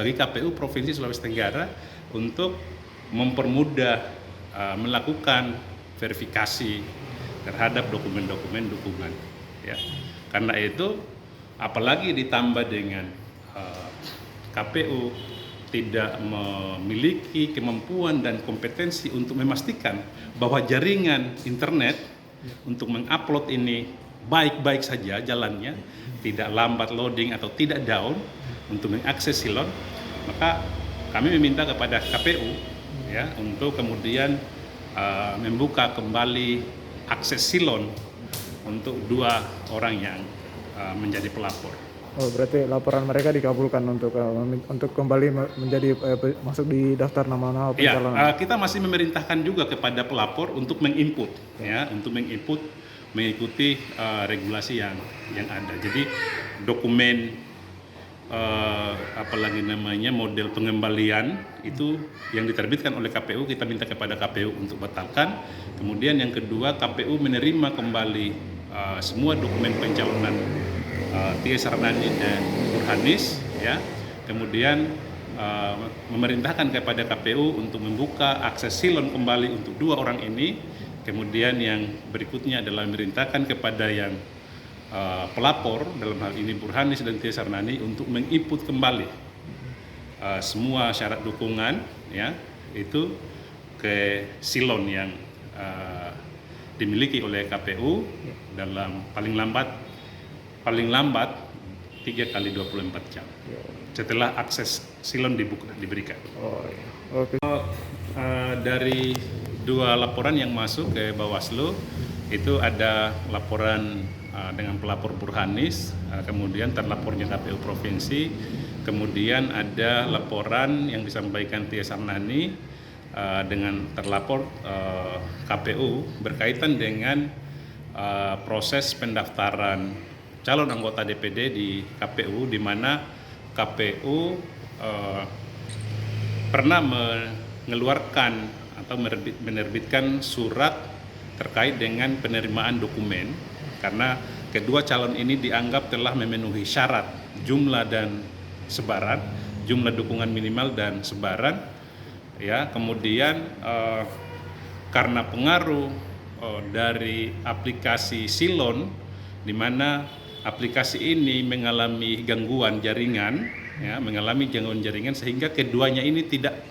bagi KPU Provinsi Sulawesi Tenggara untuk mempermudah melakukan verifikasi terhadap dokumen-dokumen dukungan. Ya. Karena itu, apalagi ditambah dengan KPU tidak memiliki kemampuan dan kompetensi untuk memastikan bahwa jaringan internet untuk mengupload ini baik-baik saja jalannya, tidak lambat loading atau tidak down untuk mengakses silon, maka kami meminta kepada KPU ya untuk kemudian membuka kembali akses silon untuk 2 orang yang menjadi pelapor. Oh, berarti laporan mereka dikabulkan untuk kembali menjadi masuk di daftar nama-nama pencalonan. Ya, kita masih memerintahkan juga kepada pelapor untuk menginput, ya, untuk menginput mengikuti regulasi yang ada. Jadi dokumen apalagi namanya model pengembalian itu yang diterbitkan oleh KPU, kita minta kepada KPU untuk batalkan. Kemudian yang kedua, KPU menerima kembali semua dokumen pencalonan Tia Sarnani dan Burhanis, ya. Kemudian memerintahkan kepada KPU untuk membuka akses silon kembali untuk 2 orang ini. Kemudian yang berikutnya adalah memerintahkan kepada yang pelapor, dalam hal ini Burhanis dan Tia Sarnani, untuk menginput kembali semua syarat dukungan, ya, itu ke silon yang dimiliki oleh KPU dalam paling lambat 3 kali 24 jam setelah akses silon diberikan. Oke. Dari 2 laporan yang masuk ke Bawaslu itu ada laporan dengan pelapor Burhanis, kemudian terlapornya KPU Provinsi, kemudian ada laporan yang disampaikan Tia Sarnani dengan terlapor KPU berkaitan dengan proses pendaftaran calon anggota DPD di KPU, di mana KPU pernah mengeluarkan atau menerbitkan surat terkait dengan penerimaan dokumen karena kedua calon ini dianggap telah memenuhi syarat jumlah dan sebaran, jumlah dukungan minimal dan sebaran, ya. Kemudian karena pengaruh dari aplikasi silon, di mana aplikasi ini mengalami gangguan jaringan, ya, sehingga keduanya ini tidak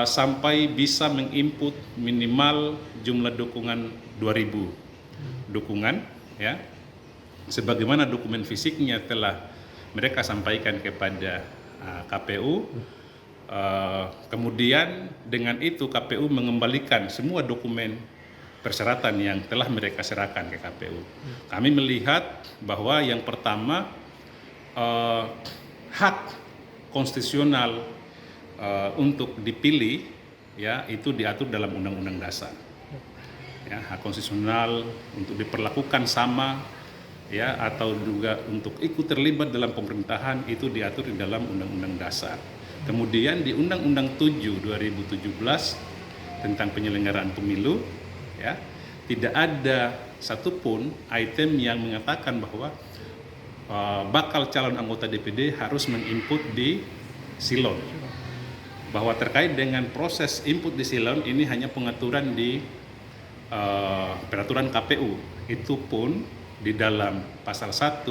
sampai bisa menginput minimal jumlah dukungan 2.000 dukungan, ya, sebagaimana dokumen fisiknya telah mereka sampaikan kepada KPU. Kemudian dengan itu KPU mengembalikan semua dokumen persyaratan yang telah mereka serahkan ke KPU. Kami melihat bahwa yang pertama, hak konstitusional untuk dipilih, ya, itu diatur dalam Undang-Undang Dasar. Ya, hak konstitusional untuk diperlakukan sama, ya, atau juga untuk ikut terlibat dalam pemerintahan itu diatur di dalam Undang-Undang Dasar. Kemudian di Undang-Undang 7 2017 tentang penyelenggaraan pemilu, ya, tidak ada satupun item yang mengatakan bahwa bakal calon anggota DPD harus menginput di silon. Bahwa terkait dengan proses input di silon ini hanya pengaturan di peraturan KPU. Itu pun di dalam pasal 1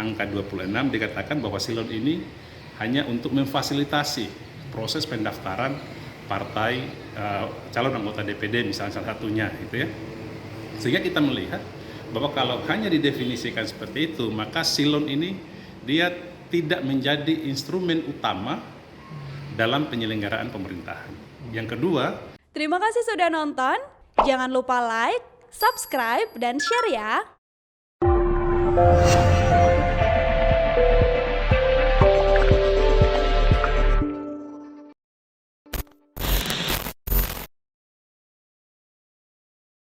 angka 26 dikatakan bahwa silon ini hanya untuk memfasilitasi proses pendaftaran partai calon anggota DPD misalnya salah satunya, gitu ya. Sehingga kita melihat bahwa kalau hanya didefinisikan seperti itu, maka silon ini dia tidak menjadi instrumen utama dalam penyelenggaraan pemerintahan. Yang kedua, terima kasih sudah nonton. Jangan lupa like, subscribe, dan share ya.